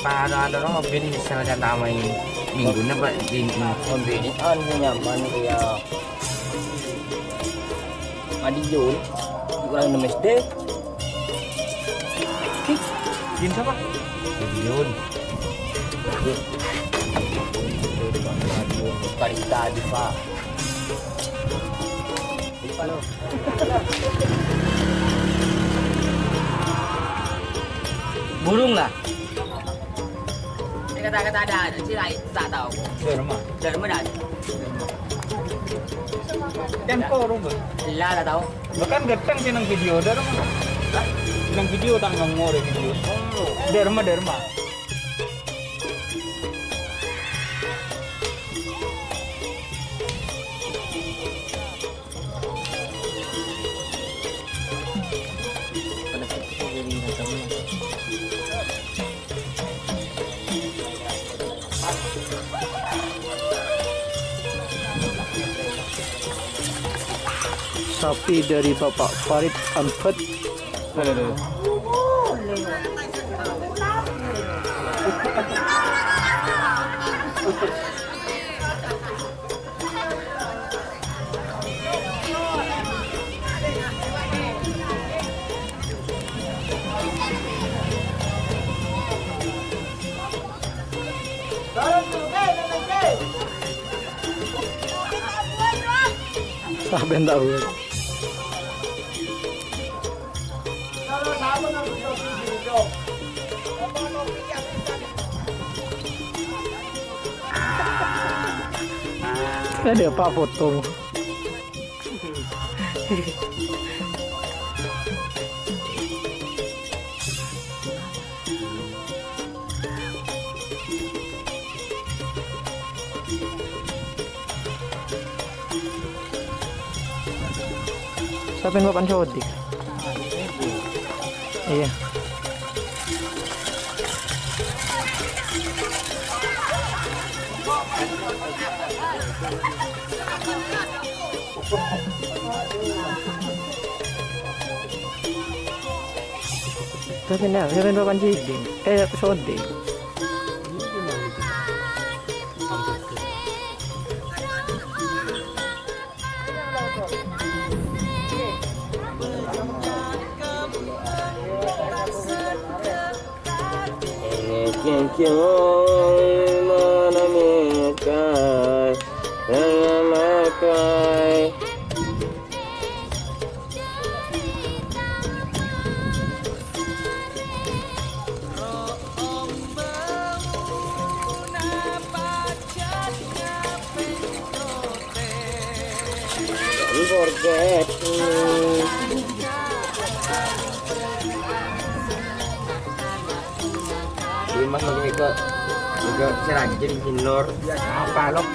para ada orang bin misalnya tamai minggunya pak di Mabini an nyaman kaya Madiun kurang 6 SD. bin siapa Yun Karita Diva. Diva lo. Burung lah. Ini kata-kata ada sih lain tak tahu. Dari mana? tempo rumah Lah tak tahu. bahkan geteng sih nang video dari mana nang video tanggang mau video dari mana Sapi dari Bapak Farid Amfat. Saben tahu. Ada apa foto? Siapa yang bapak codik? Iya. Tapi nah, siapa yang bapak codik? Codik. Don't forget me. Mas lagi ke juga serajin hinor apa lok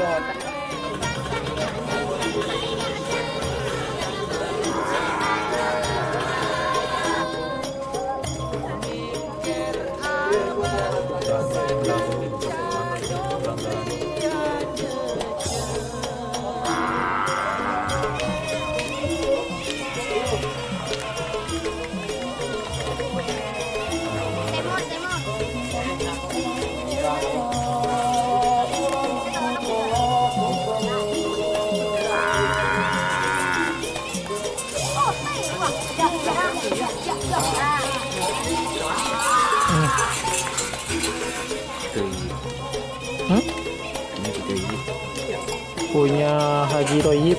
Punya Haji Royip.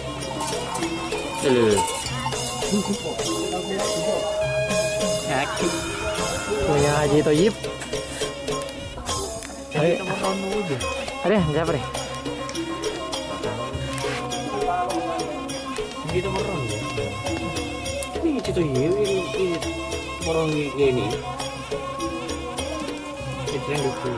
Punya Haji Royip. Ada siapa deh? Gitu merong ya. Ini itu ini merong gini. Itu yang lucu.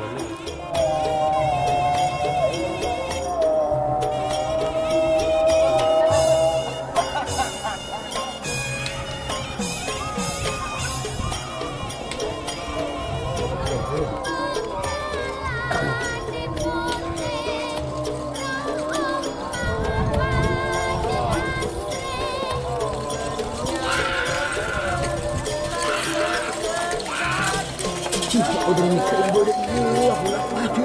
udah mikir boleh aku nak maju.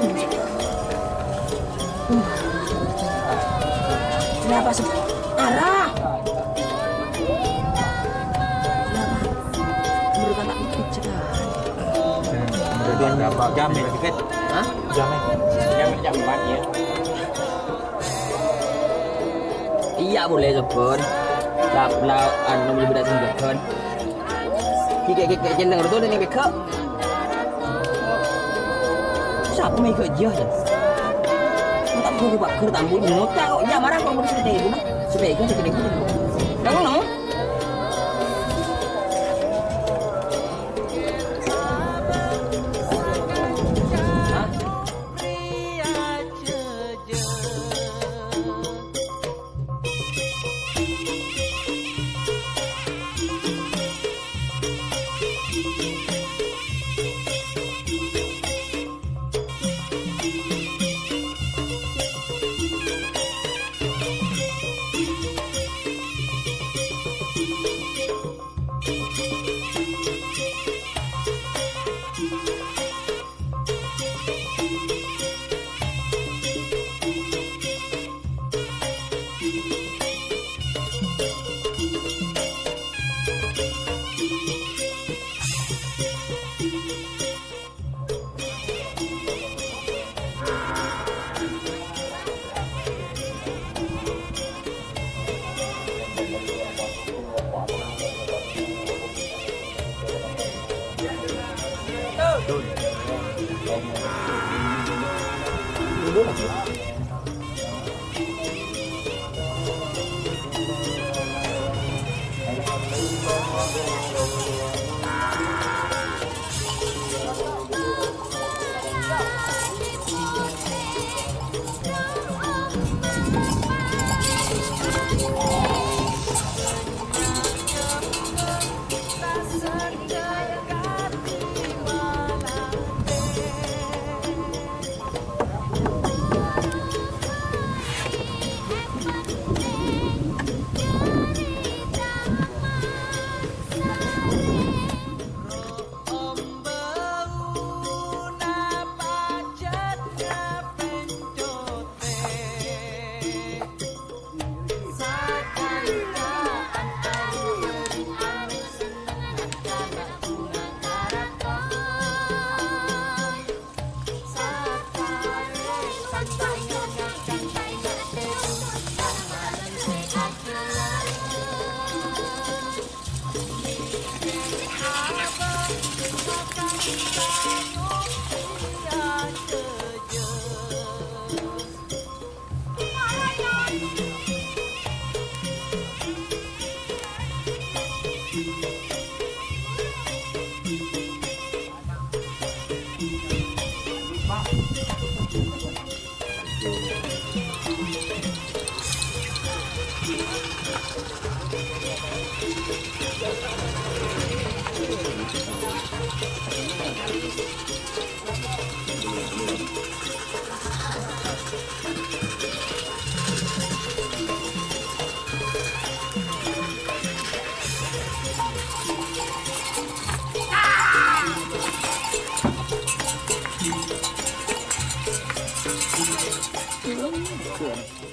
Kenapa sih? Arah. Menurut anak itu sekali. Kemudian berapa jam ya tiket? Hah? Jam 4 ya. Iya boleh Jepun. Đạp là nông nghiệp đại thành được hơn khi cái trên đường tôi nên bị khớp sao cũng mấy khởi dưa vậy tak perlu pak kereta ambul nota kok ya marah kalau mau seperti itu nah sebaiknya segede itu nggak mau Good.